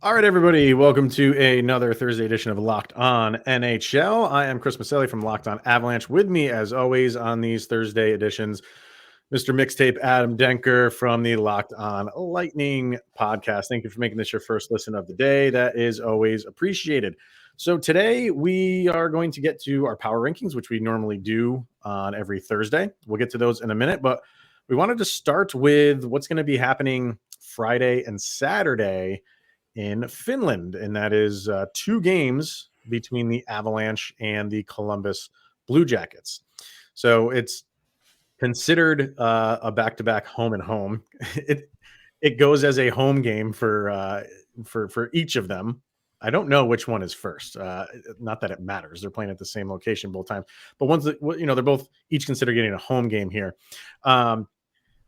All right, everybody, welcome to another Thursday edition of Locked On NHL. I am Chris Maselli from Locked On Avalanche. With me, as always, on these Thursday editions, Mr. Mixtape Adam Denker from the Locked On Lightning podcast. Thank you for making this your first listen of the day. That is always appreciated. So today we are going to get to our power rankings, which we normally do on every Thursday. We'll get to those in a minute, but we wanted to start with what's going to be happening Friday and Saturday in Finland, and that is two games between the Avalanche and the Columbus Blue Jackets. So it's considered a back-to-back home and home. It goes as a home game for each of them. I don't know which one is first. Not that it matters; they're playing at the same location both times. But once they're both each considered getting a home game here.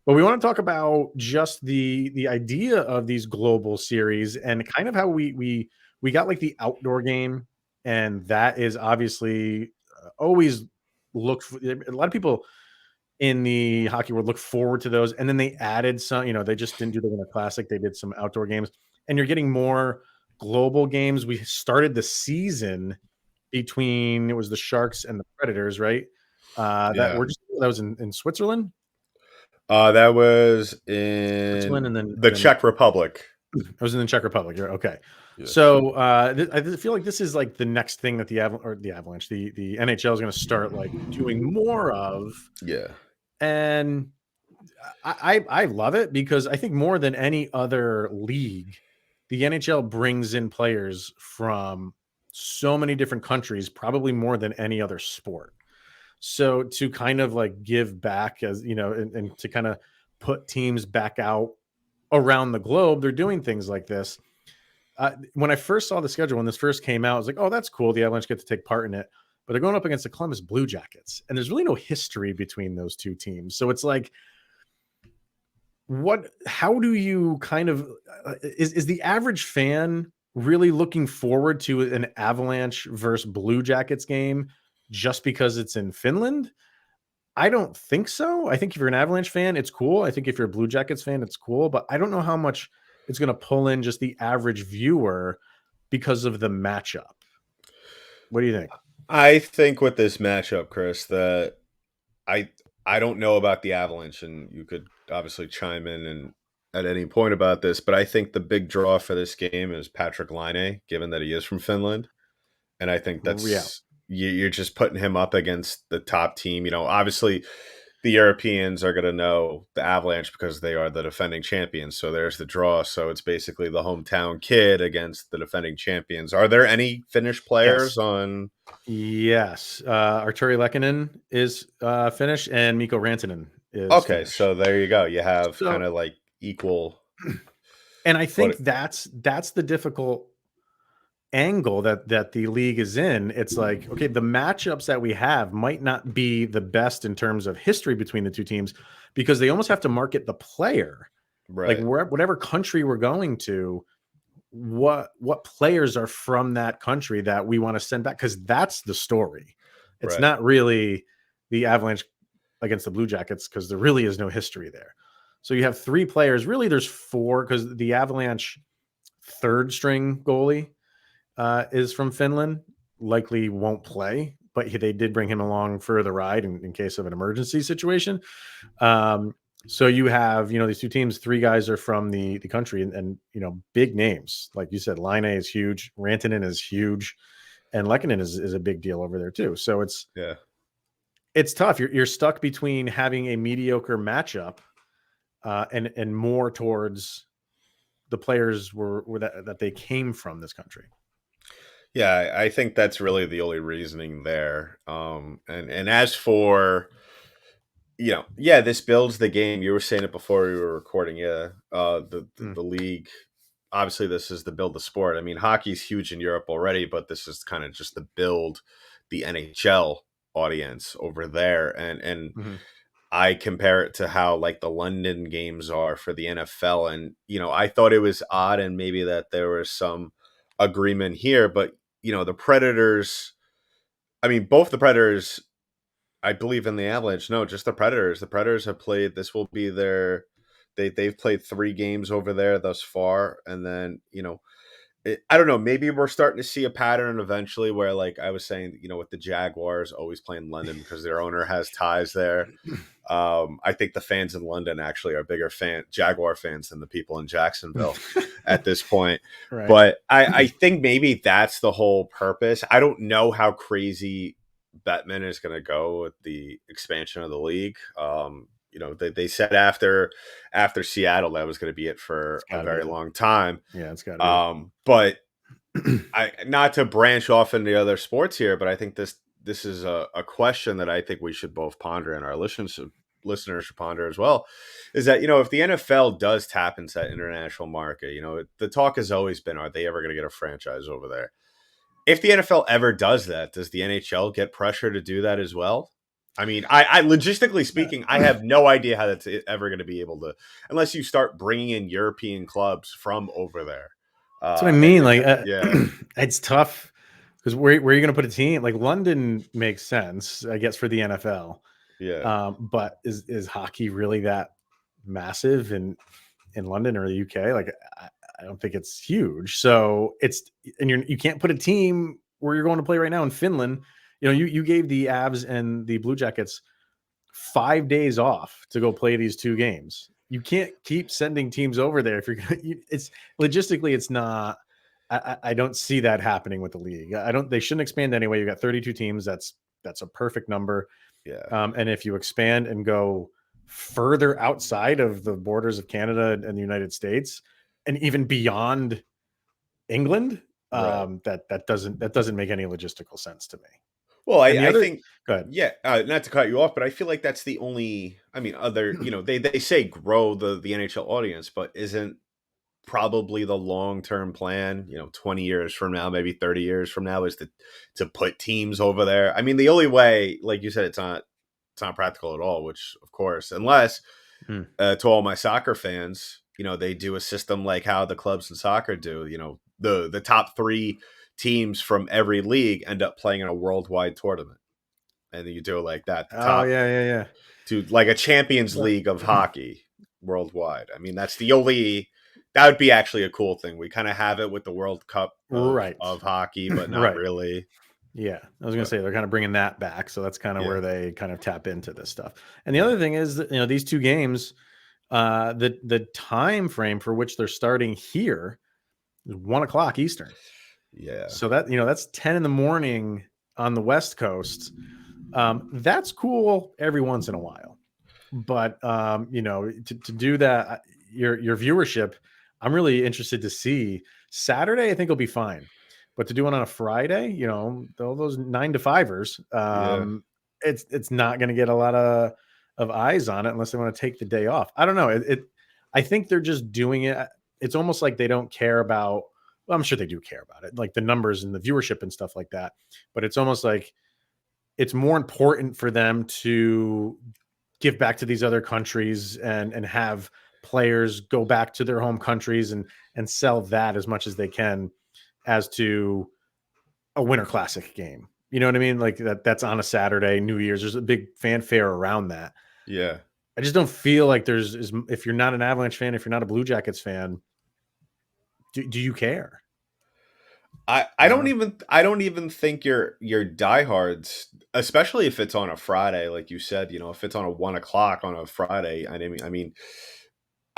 But we want to talk about just the idea of these global series and kind of how we got like the outdoor game, and that is obviously always looked for, a lot of people in the hockey world look forward to those, and then they added some. They just didn't do the Winter Classic; they did some outdoor games, and you're getting more global games. We started the season between, it was the Sharks and the Predators, right? Yeah. That was in Switzerland. That was Switzerland, in and then the Czech Republic. I was in the Czech Republic. Okay. Yes. So I feel like this is like the next thing that the Avalanche, the NHL is going to start like doing more of. Yeah. And I love it because I think more than any other league, the NHL brings in players from so many different countries, probably more than any other sport. So to kind of like give back, as and to kind of put teams back out around the globe, they're doing things like this. When I first saw the schedule, when this first came out, I was like, oh, that's cool. The Avalanche get to take part in it. But they're going up against the Columbus Blue Jackets. And there's really no history between those two teams. So it's like, how do you kind of, is the average fan really looking forward to an Avalanche versus Blue Jackets game just because it's in Finland? I don't think so. I think if you're an Avalanche fan, it's cool. I think if you're a Blue Jackets fan, it's cool. But I don't know how much it's going to pull in just the average viewer because of the matchup. What do you think? I think with this matchup, Chris, that I I don't know about the Avalanche, and you could obviously chime in and at any point about this, but I think the big draw for this game is Patrick Laine, given that he is from Finland, and I think Yeah. you're just putting him up against the top team. Obviously the Europeans are going to know the Avalanche because they are the defending champions. So there's the draw. So it's basically the hometown kid against the defending champions. Are there any Finnish players Yes. on? Yes. Arturi Lehkonen is Finnish, and Mikko Rantanen is Okay, Finnish. so there you go. You have kind So, of like equal. and I think But that's the difficult angle that the league is in. It's like, okay, the matchups that we have might not be the best in terms of history between the two teams because they almost have to market the player. Like right, whatever country we're going to, what players are from that country that we want to send back, because that's the story. It's right, not really the Avalanche against the Blue Jackets because there really is no history there. So you have three players. Really, there's four because the Avalanche third string goalie is from Finland, likely won't play, but they did bring him along for the ride in case of an emergency situation. Um, so you have, these two teams, three guys are from the country, and big names. Like you said, Laine is huge, Rantanen is huge, and Lehkonen is a big deal over there too. So yeah, it's tough. You're stuck between having a mediocre matchup and more towards the players were that they came from this country. yeah. I think that's really the only reasoning there. And as for yeah, this builds the game. You were saying it before we were recording. Yeah, the league. Obviously, this is the build the sport. I mean, hockey's huge in Europe already, but this is kind of just the build the NHL audience over there. And Mm-hmm. I compare it to how like the London games are for the NFL. And I thought it was odd, and maybe that there was some agreement here, but the Predators. I mean, both the Predators, I believe, in the Avalanche. No, just the Predators. The Predators have played. This will be they've played 3 games over there thus far, and then I don't know. Maybe we're starting to see a pattern eventually where, like I was saying, with the Jaguars always playing London because their owner has ties there. I think the fans in London actually are bigger Jaguar fans than the people in Jacksonville at this point. Right. But I think maybe that's the whole purpose. I don't know how crazy Bettman is going to go with the expansion of the league. They said after Seattle that was going to be it It's for a got to be very it. long time. Yeah, it's got to be But I not to branch off into other sports here, but I think this is a question that I think we should both ponder and our listeners should ponder as well. Is that if the NFL does tap into that international market, the talk has always been, are they ever going to get a franchise over there? If the NFL ever does that, does the NHL get pressure to do that as well? I mean, I logistically it. speaking, I have no idea how that's ever going to be able to, unless you start bringing in European clubs from over there. That's what I And mean. Like, yeah, it's tough because where are you going to put a team? Like London makes sense, I guess, for the NFL. yeah, But is hockey really that massive in London or the UK? Like, I don't think it's huge. So you can't put a team where you're going to play right now in Finland. You gave the Avs and the Blue Jackets 5 days off to go play these two games. You can't keep sending teams over there if you're gonna. It's logistically, it's not. I don't see that happening with the league. I don't. They shouldn't expand anyway. You got 32 teams. That's a perfect number. yeah, And if you expand and go further outside of the borders of Canada and the United States, and even beyond England, right. that doesn't make any logistical sense to me. Well, And the I other, think, go ahead. yeah, not to cut you off, but I feel like that's the only. I mean, they say grow the NHL audience, but isn't probably the long term plan, 20 years from now, maybe 30 years from now, is to put teams over there. I mean, the only way, like you said, it's not practical at all, which of course, unless Hmm. to all my soccer fans, they do a system like how the clubs in soccer do. The top three teams from every league end up playing in a worldwide tournament, and then you do it like that. The Oh top yeah, yeah, yeah. to like a Champions But League of hockey worldwide. I mean, that's the only. That would be actually a cool thing. We kind of have it with the World Cup right, of hockey, but not right. really. Yeah, I was gonna But say they're kind of bringing that back, so that's kind of yeah, where they kind of tap into this stuff. And the yeah, other thing is that these two games, the time frame for which they're starting here is 1 o'clock Eastern. yeah, So that's 10 in the morning on the West Coast. That's cool every once in a while, but to do that, your viewership, I'm really interested to see. Saturday I think will be fine, but to do it on a Friday, all those 9 to 5ers, yeah. it's not going to get a lot of eyes on it unless they want to take the day off. I don't know. I think they're just doing it. It's almost like they don't care about, well, I'm sure they do care about it, like the numbers and the viewership and stuff like that, but it's almost like it's more important for them to give back to these other countries and have players go back to their home countries and sell that as much as they can as to a winter classic game. You know what I mean? Like that's on a Saturday, New Year's. There's a big fanfare around that. Yeah. I just don't feel like if you're not an Avalanche fan, if you're not a Blue Jackets fan, do you care? I I don't don't know. even I don't even think your diehards, especially if it's on a Friday, like you said, if it's on a 1 o'clock on a Friday.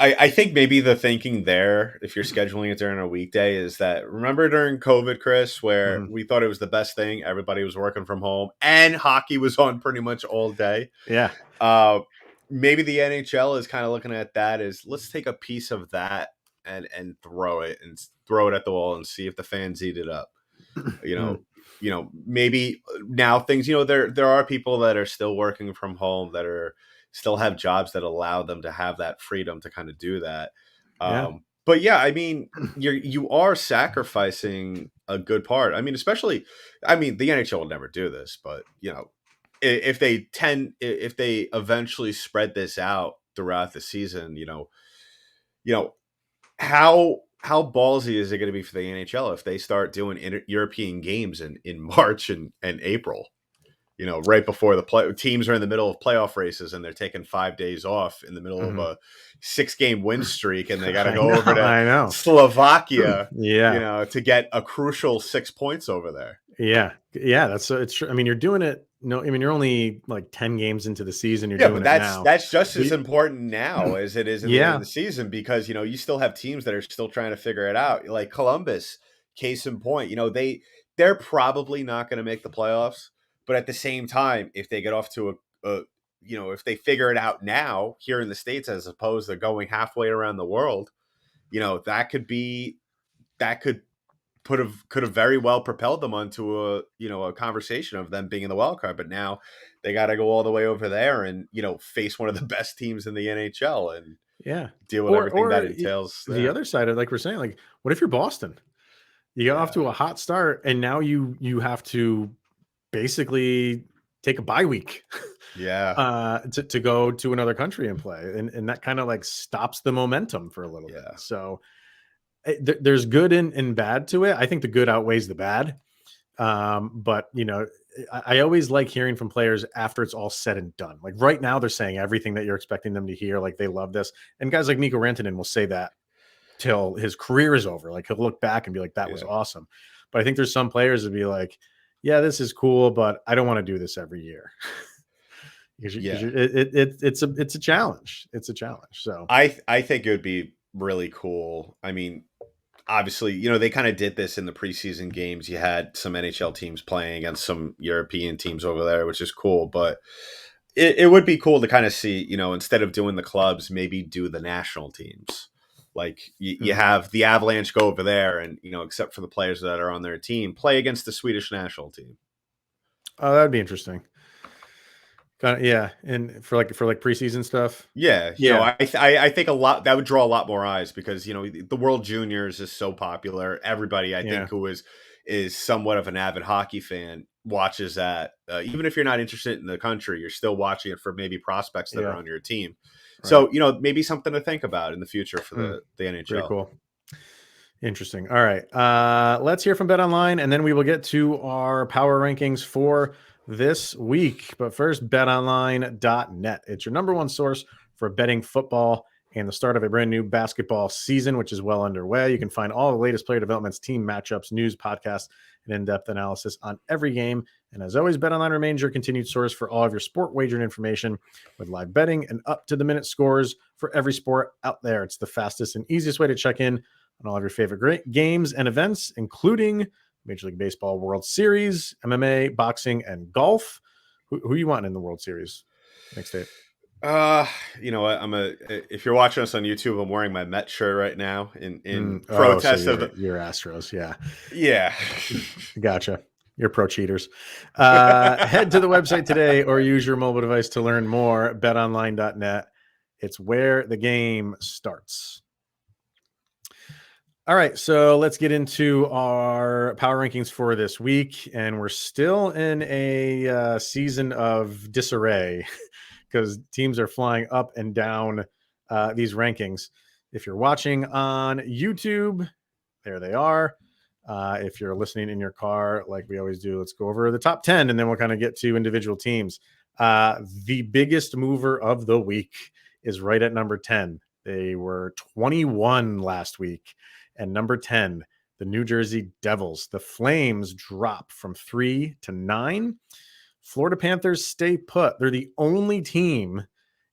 I think maybe the thinking there, if you're scheduling it during a weekday, is that, remember during COVID, Chris, where Mhm. we thought it was the best thing, everybody was working from home and hockey was on pretty much all day. Yeah. Uh, Maybe the NHL is kind of looking at that as, let's take a piece of that and throw it at the wall and see if the fans eat it up. You Mm. know, maybe now things, there are people that are still working from home, that are still have jobs that allow them to have that freedom to kind of do that. Yeah. But yeah, I mean, you are sacrificing a good part. I mean, especially, I mean, the NHL will never do this, but if they eventually spread this out throughout the season, you know how ballsy is it going to be for the NHL if they start doing European games in March and April? right before the teams are in the middle of playoff races and they're taking 5 days off in the middle of Mhm. a 6-game win streak, and they got to I go know, over to I know. Slovakia, Yeah. to get a crucial 6 points over there. Yeah. Yeah, that's it's true. I mean, you're doing it no, I mean, you're only like 10 games into the season, you're Yeah, doing but it that's now. that's just So as you important now as it is in the end of Yeah. the season, because you still have teams that are still trying to figure it out. Like Columbus, case in point, they're probably not going to make the playoffs, but at the same time, if they get off to if they figure it out now here in the States as opposed to going halfway around the world, that could have very well propelled them onto a conversation of them being in the wild card. But now they got to go all the way over there and face one of the best teams in the NHL and Yeah. deal with Or everything that entails the there. other side of, like we're saying, like, what if you're Boston? You got off Yeah, to a hot start and now you have to basically take a bye week yeah, to go to another country and play. And that kind of like stops the momentum for a little bit. yeah, So there's good and bad to it. I think the good outweighs the bad. But I always like hearing from players after it's all said and done. Like right now, they're saying everything that you're expecting them to hear. Like they love this, and guys like Mikko Rantanen will say that till his career is over. Like he'll look back and be like, "That was yeah, awesome." But I think there's some players that be like, "Yeah, this is cool, but I don't want to do this every year." Because yeah. it's a challenge. It's a challenge. So I think it would be really cool. I mean, obviously, they kind of did this in the preseason games. You had some NHL teams playing against some European teams over there, which is cool. But it would be cool to kind of see, instead of doing the clubs, maybe do the national teams. Like you mhm. have the Avalanche go over there and, except for the players that are on their team, play against the Swedish national team. Oh, that'd be interesting. Kind of, yeah, and for like preseason stuff. Yeah, Yeah, I think a lot that would draw a lot more eyes because the World Juniors is so popular. Everybody, I yeah, think, who is somewhat of an avid hockey fan watches that. Even if you're not interested in the country, you're still watching it for maybe prospects that are yeah. on your team. Right. So maybe something to think about in the future for Hmm. the Pretty NHL. cool. Interesting. All right. Let's hear from Bet Online, and then we will get to our power rankings for this week. But first, betonline.net. It's your number one source for betting football and the start of a brand new basketball season, which is well underway. You can find all the latest player developments, team matchups, news, podcasts, and in-depth analysis on every game. And as always, BetOnline remains your continued source for all of your sport wagering information with live betting and up-to-the-minute scores for every sport out there. It's the fastest and easiest way to check in on all of your favorite great games and events, including Major League Baseball World Series, MMA, boxing, and golf. Who you want in the World Series next day? You know what? if you're watching us on YouTube, I'm wearing my Met shirt right now in Oh, so protest of the you're Astros, yeah. yeah. Gotcha. You're pro cheaters. Head to the website today or use your mobile device to learn more. BetOnline.net. It's where the game starts. All right, so let's get into our power rankings for this week, and we're still in a season of disarray because teams are flying up and down these rankings. If you're watching on YouTube, there they are. If you're listening in your car, like we always do, let's go over the top 10 and then we'll kind of get to individual teams. The biggest mover of the week is right at number 10. They were 21 last week. And number 10, the New Jersey Devils. The Flames drop from 3 to 9. Florida Panthers stay put. They're the only team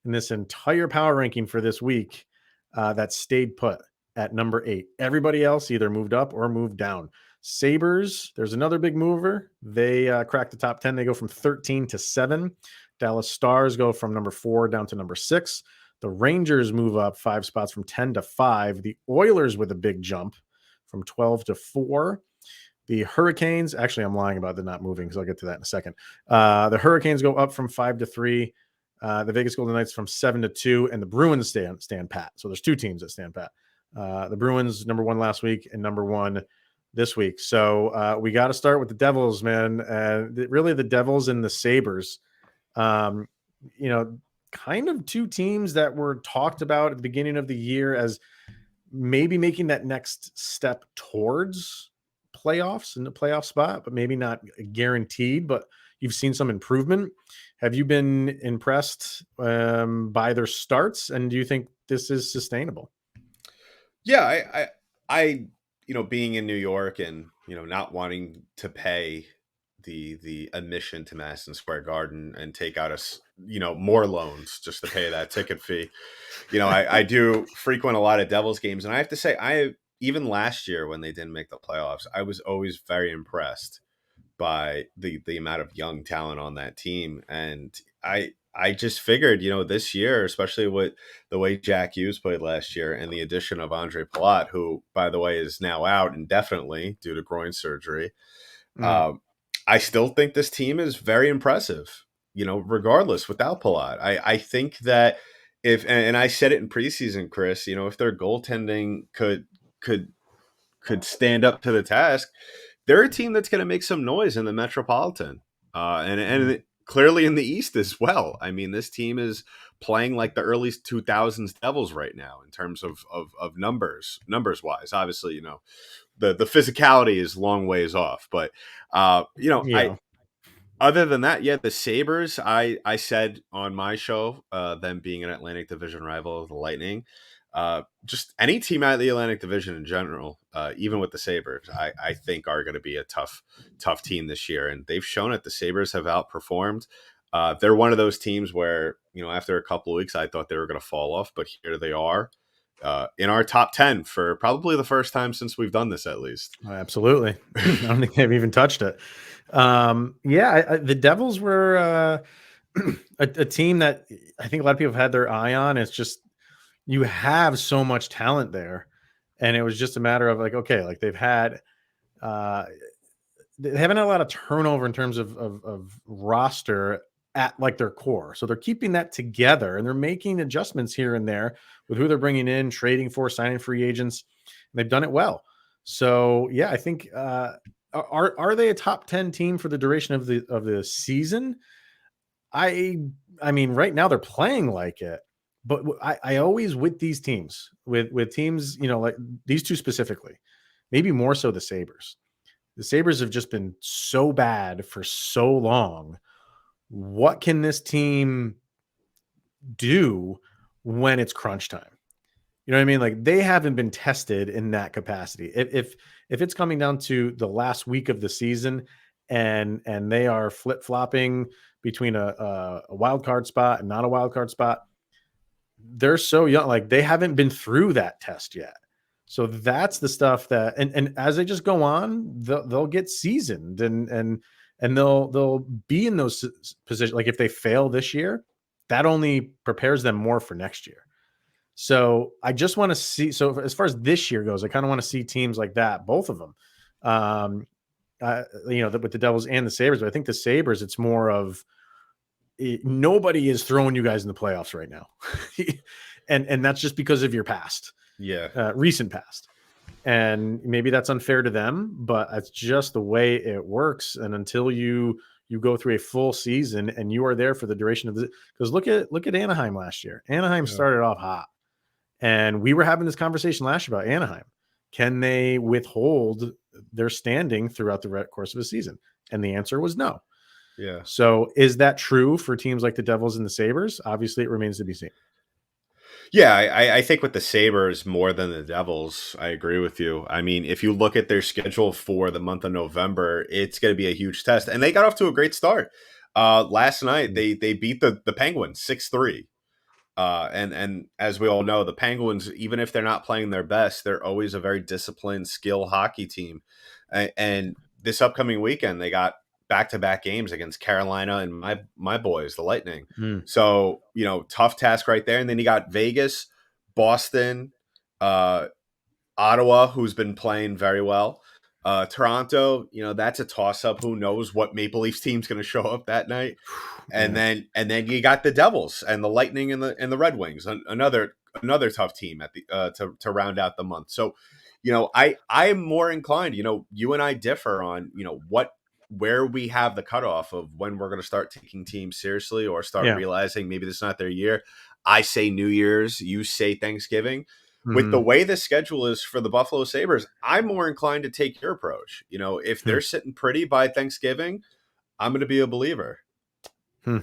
in this entire power ranking for this week that stayed put at number 8. Everybody else either moved up or moved down. Sabres, there's another big mover. They crack the top 10. They go from 13 to 7. Dallas Stars go from number 4 down to number 6. The Rangers move up 5 spots from 10 to 5. The Oilers with a big jump from 12 to 4. The Hurricanes, actually, I'm lying about the not moving because I'll get to that in a second. The Hurricanes go up from 5 to 3. The Vegas Golden Knights from 7 to 2, and the Bruins stand pat. So there's two teams that stand pat. The Bruins number 1 last week and number 1 this week. So we got to start with the Devils, man. Really, the Devils and the Sabres. Um, kind of two teams that were talked about at the beginning of the year as maybe making that next step towards playoffs in the playoff spot, but maybe not guaranteed. But you've seen some improvement. Have you been impressed by their starts, and do you think this is sustainable? Yeah, I, being in New York and not wanting to pay the admission to Madison Square Garden and take out more loans just to pay that ticket fee. I do frequent a lot of Devils games, and I have to say, even last year when they didn't make the playoffs, I was always very impressed by the amount of young talent on that team. And I just figured, this year, especially with the way Jack Hughes played last year and the addition of Andre Palat, who, by the way, is now out indefinitely due to groin surgery, Mm. um, I still think this team is very impressive, regardless without Palat. I think that and I said it in preseason, Chris, if their goaltending could could stand up to the task, they're a team that's going to make some noise in the Metropolitan, and clearly in the East as well. I mean, this team is playing like the early 2000s Devils right now in terms of numbers wise. Obviously, the physicality is long ways off, but I Yeah. other than that, yeah, the Sabres, I said on my show, them being an Atlantic Division rival of the Lightning, just any team out of the Atlantic Division in general, even with the Sabres, I think are going to be a tough team this year. And they've shown it. The Sabres have outperformed. They're one of those teams where, after a couple of weeks, I thought they were going to fall off, but here they are in our top 10 for probably the first time since we've done this, at least. Oh, absolutely. I don't think they've even touched it. Yeah, the Devils were a team that I think a lot of people have had their eye on. It's just you have so much talent there, and it was just a matter of like, okay, like uh, they haven't had a lot of turnover in terms of roster at like their core, so they're keeping that together and they're making adjustments here and there with who they're bringing in, trading for, signing free agents. And they've done it well. So yeah, I think are they a top 10 team for the duration of the season? I I mean, right now they're playing like it, but I always with these teams, with teams, like these two specifically, maybe more so the Sabres. The Sabres have just been so bad for so long. What can this team do when it's crunch time? You know what I mean? Like they haven't been tested in that capacity. If it's coming down to the last week of the season and they are flip flopping between a wild card spot and not a wild card spot, they're so young. Like they haven't been through that test yet. So that's the stuff that and as they just go on, they'll get seasoned and they'll be in those positions. Like if they fail this year, that only prepares them more for next year. So I just want to see. So as far as this year goes, I kind of want to see teams like that, both of them. With the Devils and the Sabres. But I think the Sabres, it's more of nobody is throwing you guys in the playoffs right now, and that's just because of your past, Yeah. recent past. And maybe that's unfair to them, but it's just the way it works. And until you go through a full season and you are there for the duration of the because look at Anaheim last year. Anaheim Yeah. started off hot. And we were having this conversation last year about Anaheim. Can they withhold their standing throughout the course of a season? And the answer was no. Yeah. So is that true for teams like the Devils and the Sabres? Obviously, it remains to be seen. Yeah, I think with the Sabres more than the Devils, I agree with you. I mean, if you look at their schedule for the month of November, it's going to be a huge test. And they got off to a great start. Last night, they beat the Penguins 6-3. And as we all know, the Penguins, even if they're not playing their best, they're always a very disciplined, skill hockey team. And this upcoming weekend, they got back-to-back games against Carolina and my boys, the Lightning. Mm. So tough task right there. And then you got Vegas, Boston, uh, Ottawa, who's been playing very well. Toronto, that's a toss-up. Who knows what Maple Leafs team's going to show up that night? And Man. then you got the Devils and the Lightning and the Red Wings, another tough team at the to round out the month. So, I am more inclined. You and I differ on where we have the cutoff of when we're going to start taking teams seriously or start Yeah. realizing maybe this is not their year. I say New Year's, you say Thanksgiving. With the Mhm. way the schedule is for the Buffalo Sabres, I'm more inclined to take your approach. If Hmm. they're sitting pretty by Thanksgiving, I'm going to be a believer. Hmm.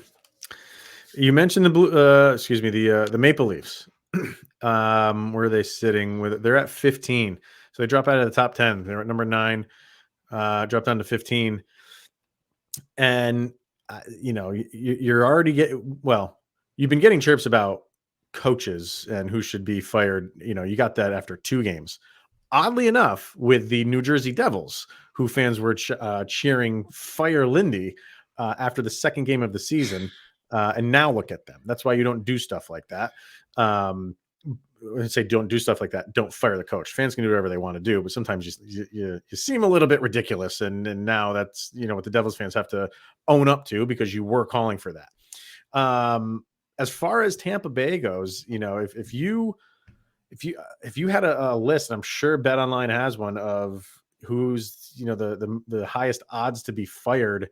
You mentioned the Maple Leafs. Where are they sitting with? They're at 15, so they drop out of the top 10. They're at number 9, drop down to 15, and you're already getting well. You've been getting chirps about coaches and who should be fired. You got that after 2 games. Oddly enough, with the New Jersey Devils, who fans were cheering "Fire Lindy" after the second game of the season, and now look at them. That's why you don't do stuff like that. When I say don't do stuff like that, don't fire the coach. Fans can do whatever they want to do, but sometimes you seem a little bit ridiculous, and now that's what the Devils fans have to own up to because you were calling for that. As far as Tampa Bay goes, if you had a list, and I'm sure Bet Online has one of who's the highest odds to be fired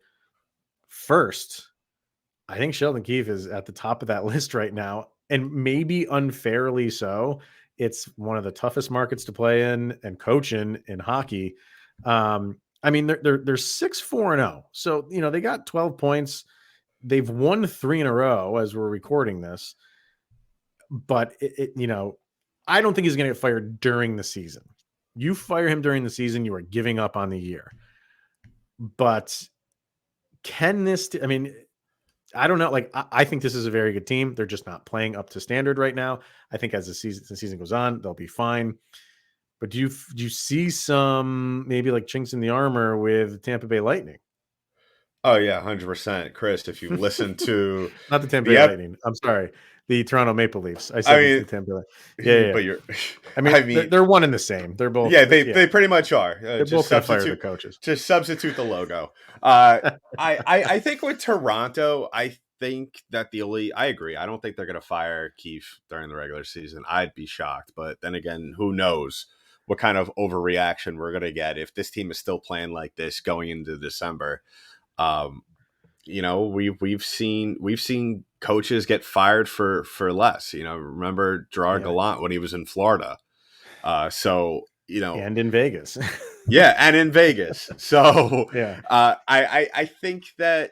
first, I think Sheldon Keefe is at the top of that list right now, and maybe unfairly so. It's one of the toughest markets to play in and coach in hockey. I mean, they're 6-4-0, so they got 12 points. They've won 3 in a row as we're recording this, but I don't think he's going to get fired during the season. You fire him during the season, you are giving up on the year. But can this? I mean, I don't know. Like, I think this is a very good team. They're just not playing up to standard right now. I think as the season goes on, they'll be fine. But do you see some maybe like chinks in the armor with Tampa Bay Lightning? Oh yeah, 100%, Chris. If you listen to Not the Tampa Bay the ep, Lightning. I'm sorry, the Toronto Maple Leafs. I I said the mean, Tampa Bay. Yeah. but you're, I mean, I mean, they're one and the same. They're both. yeah, Yeah, they pretty much are. they're both going to fire their coaches. Just substitute the logo. I think with Toronto, I think that I agree. I don't think they're going to fire Keefe during the regular season. I'd be shocked, but then again, who knows what kind of overreaction we're going to get if this team is still playing like this going into December. Um, we've seen coaches get fired for less. Remember Gerard Gallant when he was in Florida. So and in Vegas. yeah, and in Vegas. So Yeah. I think that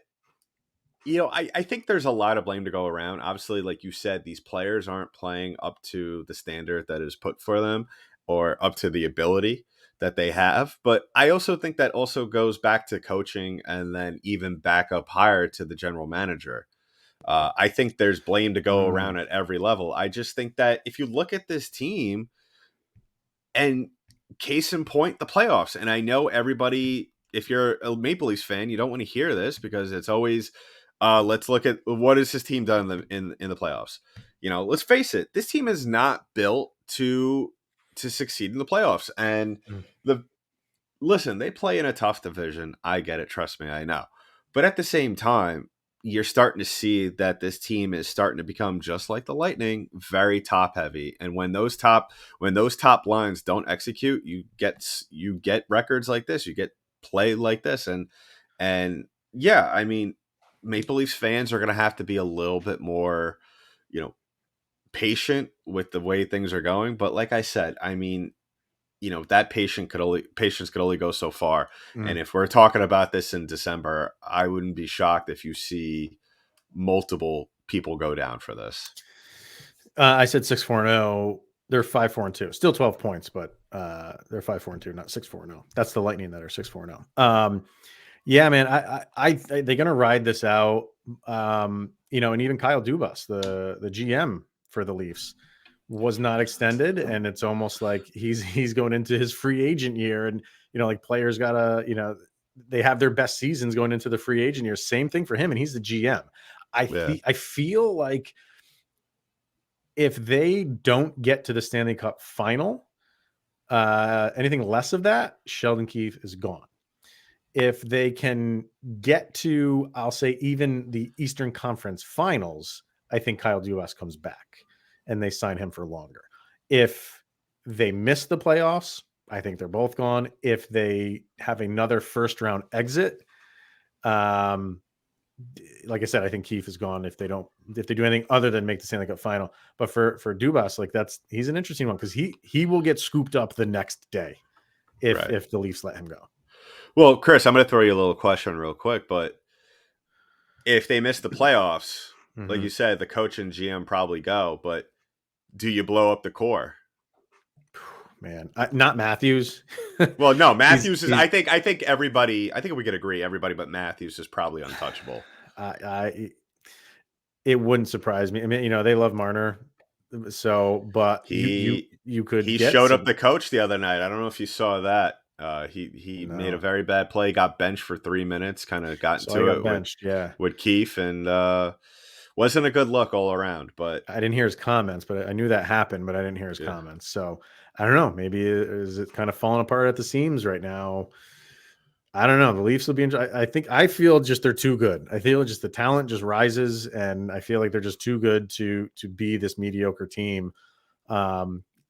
I think there's a lot of blame to go around. Obviously, like you said, these players aren't playing up to the standard that is put for them or up to the ability that they have. But I also think that also goes back to coaching and then even back up higher to the general manager. I think there's blame to go around at every level. I just think that if you look at this team, and case in point, the playoffs. And I know everybody, if you're a Maple Leafs fan, you don't want to hear this because it's always, let's look at what has this team done in the playoffs. Let's face it, this team is not built to succeed in the playoffs. And listen, they play in a tough division. I get it. Trust me, I know. But at the same time, you're starting to see that this team is starting to become just like the Lightning, very top heavy. And when those top lines don't execute, you get records like this. You get play like this. And yeah, I mean, Maple Leafs fans are going to have to be a little bit more, patient with the way things are going. But like I said, I mean, that patience could only go so far. And if we're talking about this in December, I wouldn't be shocked if you see multiple people go down for this. I said 6-4-0. They're 5-4-2. Still 12 points, but they're 5-4-2, not 6-4-0. That's the Lightning that are 6-4-0. Yeah, man. They're gonna ride this out. And even Kyle Dubas, the GM for the Leafs, was not extended, and it's almost like he's going into his free agent year, and like players gotta they have their best seasons going into the free agent year. Same thing for him, and he's the GM. I feel like if they don't get to the Stanley Cup final, anything less of that, Sheldon Keefe is gone. If they can get to, I'll say, even the Eastern Conference Finals, I think Kyle Dubas comes back and they sign him for longer. If they miss the playoffs, I think they're both gone. If they have another first round exit, like I said, I think Keefe is gone if they do anything other than make the Stanley Cup final. But for Dubas, like he's an interesting one because he will get scooped up the next day if the Leafs let him go. Well, Chris, I'm going to throw you a little question real quick, but if they miss the playoffs, like Mm-hmm. you said, the coach and GM probably go. But do you blow up the core? Man, not Matthews. Well, no, he's Matthews is. he's. I think everybody. I think we could agree everybody but Matthews is probably untouchable. I it wouldn't surprise me. I mean, they love Marner, so but He you could he get showed up some. the coach the other night. I don't know if you saw that. He made a No, very bad play. Got benched for 3 minutes. Kind of got so I into got it with benched. Yeah, Keefe, and wasn't a good look all around. But I didn't hear his comments, but I knew that happened, but I didn't hear his yeah, comments. So I don't know. Maybe is it kind of falling apart at the seams right now? I don't know. The Leafs will be. I feel just they're too good. I feel just the talent just rises, and I feel like they're just too good to be this mediocre team.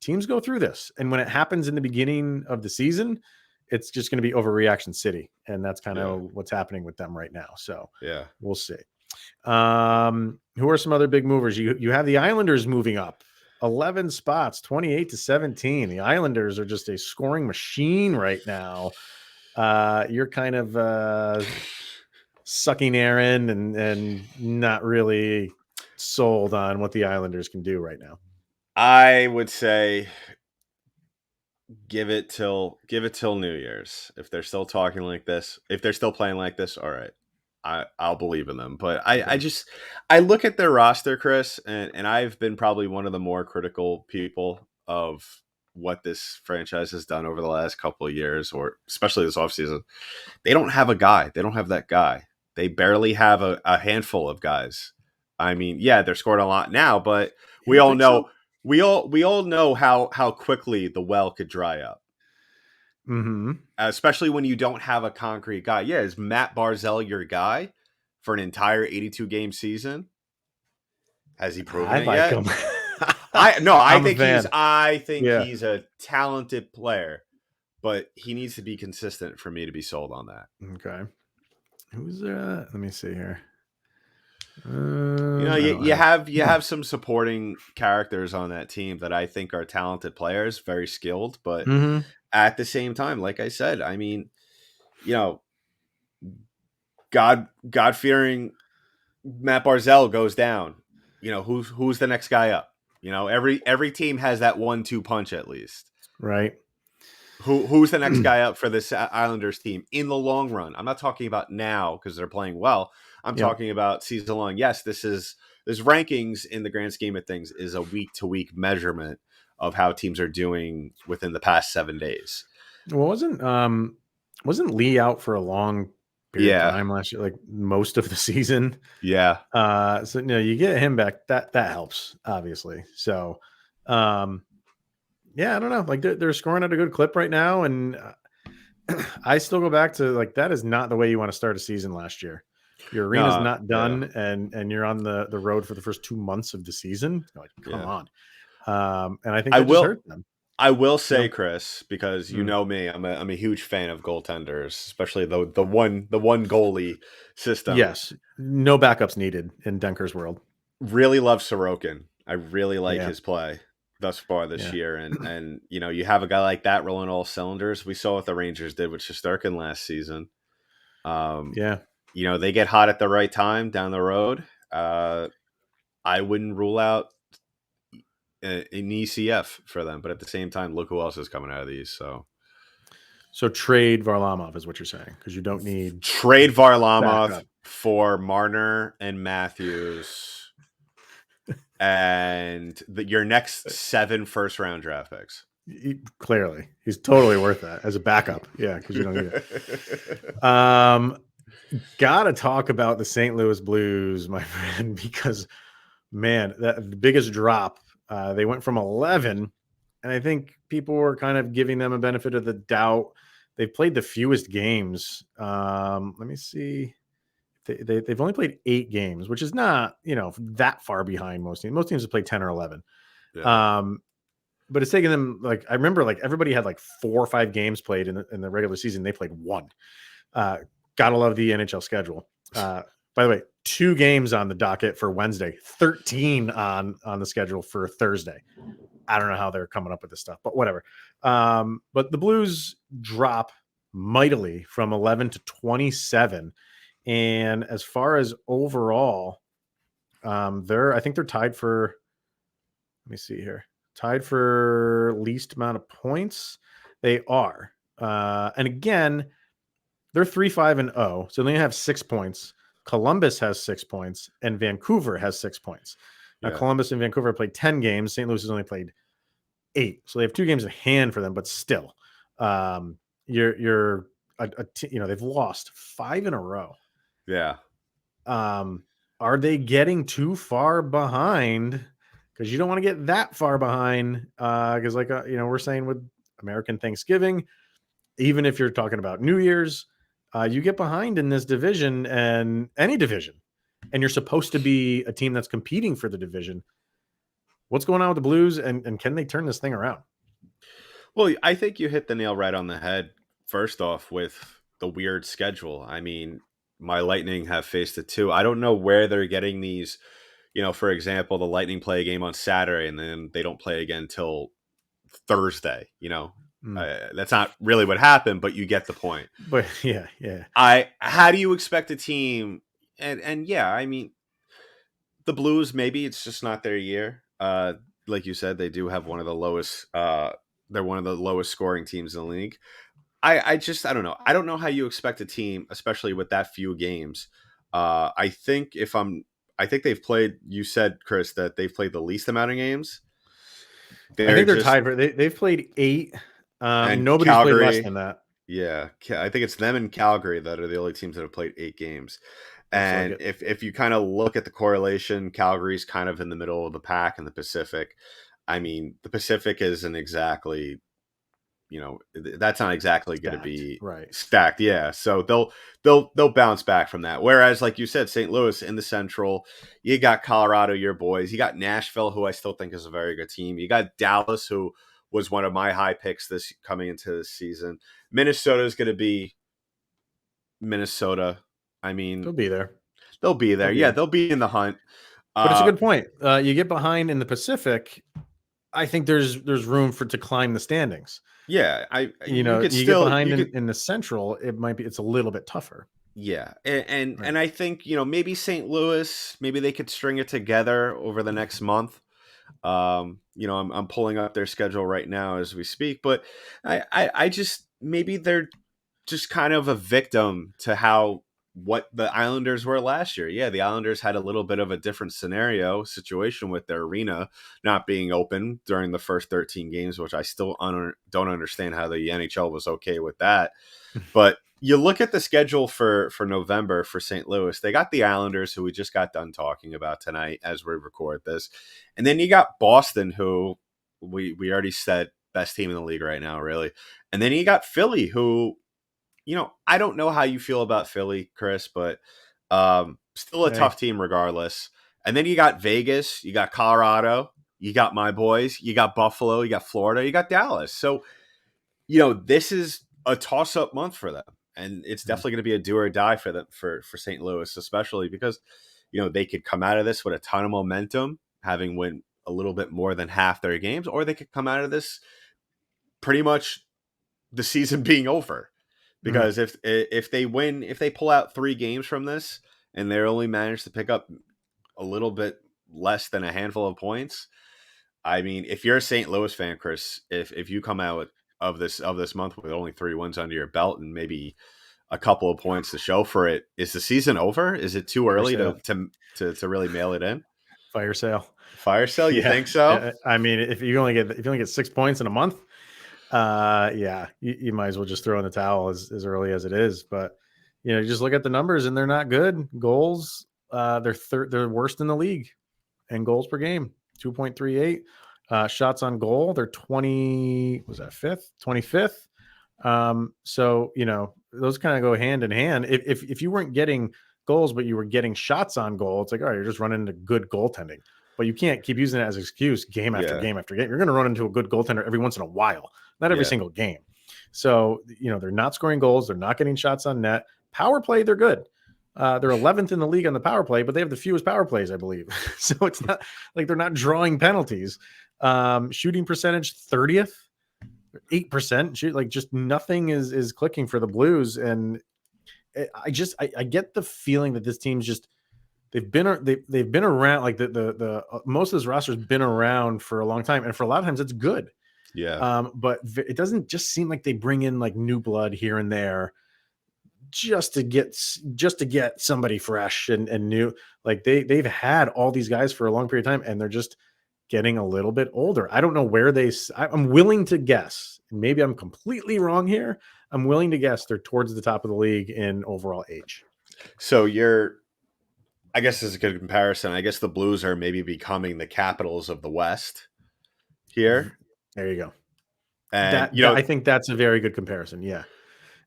Teams go through this, and when it happens in the beginning of the season, it's just going to be overreaction city, and that's kind yeah, of what's happening with them right now. So yeah. we'll see. Who are some other big movers? You have the Islanders moving up 11 spots, 28-17. The Islanders are just a scoring machine right now. You're kind of sucking air in and not really sold on what the Islanders can do right now. I would say give it till New Year's. If they're still talking like this, if they're still playing like this, all right. I'll believe in them. But Okay. I look at their roster, Chris, and I've been probably one of the more critical people of what this franchise has done over the last couple of years, or especially this offseason. They don't have a guy. They don't have that guy. They barely have a handful of guys. I mean, yeah, they're scoring a lot now, but You we don't all think so? know we all know how quickly the well could dry up, Mm-hmm. especially when you don't have a concrete guy. Yeah, is Matt Barzell your guy for an entire 82 game season? Has he proven I it like yet? him. I no, I I'm a think he's fan. I think Yeah. he's a talented player, but he needs to be consistent for me to be sold on that. Okay. Who's let me see here. You know, I you, don't you have have you have some supporting characters on that team that I think are talented players, very skilled, but mm-hmm. at the same time, like I said, I mean, you know, God fearing Matt Barzell goes down. You know, who's the next guy up? You know, every team has that 1-2 punch at least. Right. Who's the next guy up for this Islanders team in the long run? I'm not talking about now because they're playing well. I'm Yep. talking about season long. Yes, this rankings in the grand scheme of things is a week to week measurement of how teams are doing within the past 7 days. Well, wasn't Lee out for a long period of Yeah, time last year, like most of the season? yeah, So you get him back, that helps, obviously. So um yeah, I don't know. Like they're scoring at a good clip right now, and I still go back to like that is not the way you want to start a season last year. Your arena's no, not yeah, done, and you're on the road for the first 2 months of the season. Like, come yeah. on. And I think I that just will hurt them. I will You say, know? Chris, because you Mm. know me, I'm a huge fan of goaltenders, especially the one goalie system. Yes, no backups needed in Denker's world. Really love Sorokin. I really like Yeah, his play thus far this yeah, year, and you have a guy like that rolling all cylinders. We saw what the Rangers did with Shesterkin last season. Um, yeah. they get hot at the right time down the road. I wouldn't rule out an ECF for them, but at the same time, look who else is coming out of these. So So trade Varlamov is what you're saying because you don't need trade Varlamov backup. for Marner and Matthews and your next 7 first round draft picks. Clearly, he's totally worth that as a backup. Yeah, because you don't need it. Gotta talk about the St. Louis Blues, my friend, because man, the biggest drop. They went from 11, and I think people were kind of giving them a benefit of the doubt. They've played the fewest games. Let me see. They've only played 8 games, which is not that far behind most teams. Most teams have played 10 or 11. Yeah. Um, but it's taken them like I remember like everybody had like 4 or 5 games played in the regular season. They played one. Uh, gotta love the NHL schedule. By the way, 2 games on the docket for Wednesday, 13 on the schedule for Thursday. I don't know how they're coming up with this stuff, but whatever. But the Blues drop mightily from 11 to 27 And as far as overall, I think they're tied for, let me see here, tied for least amount of points. They are. And again, they're 3-5-0. So they have 6 points. Columbus has 6 points, and Vancouver has 6 points. Now, Yeah. Columbus and Vancouver played 10 games. St. Louis has only played 8. So they have 2 games in hand for them, but still, um, you're they've lost 5 in a row. Yeah. Are they getting too far behind? Because you don't want to get that far behind. Because we're saying with American Thanksgiving, even if you're talking about New Year's, you get behind in this division and any division, and you're supposed to be a team that's competing for the division. What's going on with the Blues, and can they turn this thing around? Well, I think you hit the nail right on the head. First off, with the weird schedule. I mean, my Lightning have faced it too. I don't know where they're getting these. For example, the Lightning play a game on Saturday and then they don't play again till Thursday. Mm. That's not really what happened, but you get the point. But yeah. How do you expect a team? And yeah, I mean, the Blues, maybe it's just not their year. Like you said, they do have one of the lowest. They're one of the lowest scoring teams in the league. I don't know. I don't know how you expect a team, especially with that few games. I think I think they've played. You said, Chris, that they've played the least amount of games. I They're think they're just tied for they've played 8. and Nobody's played less Calgary. than that. Yeah, I think it's them and Calgary that are the only teams that have played 8 games. Looks like And it. if you kind of look at the correlation, Calgary's kind of in the middle of the pack in the Pacific. I mean, the Pacific isn't exactly, that's not exactly going to Stacked, be right? stacked. Yeah, so they'll bounce back from that. Whereas, like you said, St. Louis in the Central, you got Colorado, your boys. You got Nashville, who I still think is a very good team. You got Dallas, who was one of my high picks this coming into this season. Minnesota is going to be Minnesota. I They'll mean, be there. they'll be They'll there. be Yeah, there. they'll be in the hunt. But it's a Uh, good point. You get behind in the Pacific. I think there's room to climb the standings. yeah, you could You get still behind you could in the Central, it's a little bit tougher. yeah, and Right. and I think maybe St. Louis, maybe they could string it together over the next month. I'm pulling up their schedule right now as we speak, but I just maybe they're just kind of a victim to how what the Islanders were last year. Yeah, the Islanders had a little bit of a different situation with their arena not being open during the first 13 games, which I still don't understand how the NHL was okay with that. But you look at the schedule for November for St. Louis. They got the Islanders, who we just got done talking about tonight as we record this, and then you got Boston, who we already said best team in the league right now, really, and then you got Philly, who I don't know how you feel about Philly, Chris, but still a Hey, tough team regardless. And then you got Vegas, you got Colorado, you got my boys, you got Buffalo, you got Florida, you got Dallas. So this is a toss-up month for them, and it's mm, definitely going to be a do or die for them for St. Louis, especially because they could come out of this with a ton of momentum, having win a little bit more than half their games, or they could come out of this pretty much the season being over. mm, Because if they pull out 3 games from this and they only manage to pick up a little bit less than a handful of points, I mean, if you're a St. Louis fan, Chris, if you come out of this month with only 3 wins under your belt and maybe a couple of points to show for it, is the season over? Is it too fire early sale, to really mail it in? fire sale. Fire sale? You Yeah, think so? I mean, if you only get 6 points in a month, yeah, you might as well just throw in the towel as early as it is. But you just look at the numbers and they're not good. Goals, they're worst in the league, and goals per game, 2.38. Shots on goal, they're 20. Was that fifth? 25th. So those kind of go hand in hand. If you weren't getting goals, but you were getting shots on goal, it's like, all right, you're just running into good goaltending. But you can't keep using it as an excuse game after Yeah, game after game. You're going to run into a good goaltender every once in a while, not every yeah, single game. So they're not scoring goals, they're not getting shots on net. Power play, they're good. They're 11th in the league on the power play, but they have the fewest power plays, I believe. So it's not like they're not drawing penalties. Shooting percentage 30th, 8%. Shoot, like just nothing is clicking for the Blues, and I get the feeling that this team's just they've been around, like the most of this roster's been around for a long time, and for a lot of times it's good. Yeah. But it doesn't just seem like they bring in like new blood here and there just to get somebody fresh and new. Like they've had all these guys for a long period of time, and they're just getting a little bit older. I don't know where I'm willing to guess, and maybe I'm completely wrong here. I'm willing to guess they're towards the top of the league in overall age. So I guess this is a good comparison. I guess the Blues are maybe becoming the Capitals of the West here. There you go. And, I think that's a very good comparison. Yeah.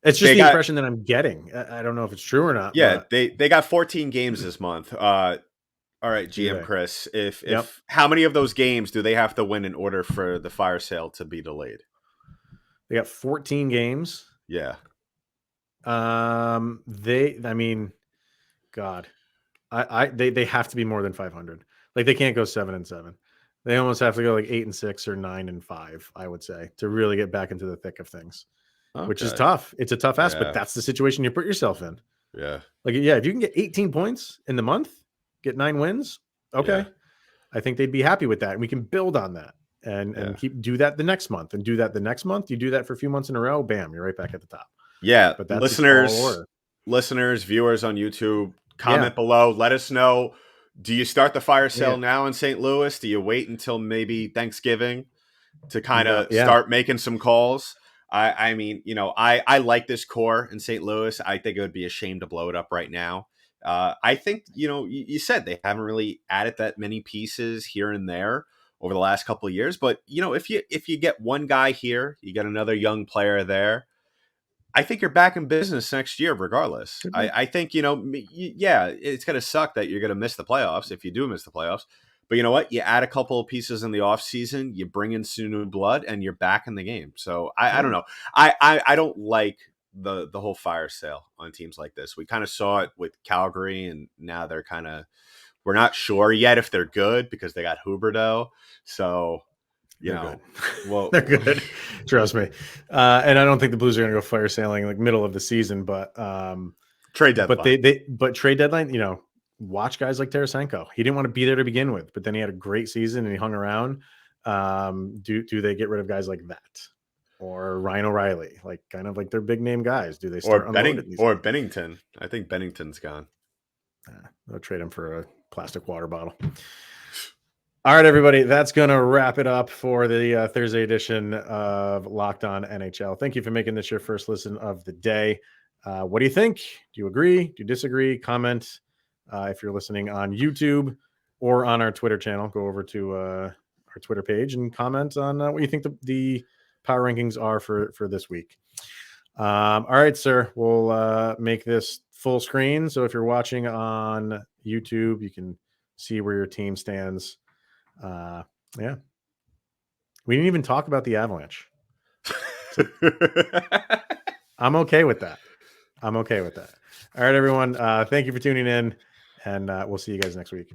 It's just they the got, impression that I'm getting. I don't know if it's true or not, yeah, but they got 14 games this month. All right, GM they? Chris, Yep. how many of those games do they have to win in order for the fire sale to be delayed? They got 14 games. Yeah. I mean, God, they have to be more than 500. Like they can't go 7-7. They almost have to go like 8-6 or 9-5, I would say, to really get back into the thick of things, which is Okay. tough. It's a tough ask, but Yeah. that's the situation you put yourself in. Yeah. Like, yeah, if you can get 18 points in the month, get 9 wins, okay. Yeah. I think they'd be happy with that. And we can build on that and do that the next month and do that the next month. You do that for a few months in a row, bam, you're right back at the top. Yeah. But that's Listeners, viewers on YouTube, comment below. Let us know. Do you start the fire sale now in St. Louis? Do you wait until maybe Thanksgiving to kind of start making some calls? I mean, I like this core in St. Louis. I think it would be a shame to blow it up right now. I think, you said they haven't really added that many pieces here and there over the last couple of years. But, if you get one guy here, you get another young player there, I think you're back in business next year, regardless. I think, it's going to suck that you're going to miss the playoffs if you do miss the playoffs. But you know what? You add a couple of pieces in the offseason, you bring in some new blood, and you're back in the game. So I don't know. I don't like the whole fire sale on teams like this. We kind of saw it with Calgary, and now they're we're not sure yet if they're good because they got Huberdeau. So good. Well, they're good. Trust me. And I don't think the Blues are going to go fire sailing like middle of the season, but trade deadline. But trade deadline, watch guys like Tarasenko. He didn't want to be there to begin with, but then he had a great season and he hung around. Do they get rid of guys like that? Or Ryan O'Reilly, like kind of like their big name guys? Do they start unloading these guys? Bennington? I think Bennington's gone. They'll trade him for a plastic water bottle. All right, everybody, that's going to wrap it up for the Thursday edition of Locked On NHL. Thank you for making this your first listen of the day. What do you think? Do you agree? Do you disagree? Comment if you're listening on YouTube or on our Twitter channel. Go over to our Twitter page and comment on what you think the power rankings are for this week. All right, sir. We'll make this full screen. So if you're watching on YouTube, you can see where your team stands. We didn't even talk about the Avalanche. I'm okay with that. All right, everyone. Thank you for tuning in, and we'll see you guys next week.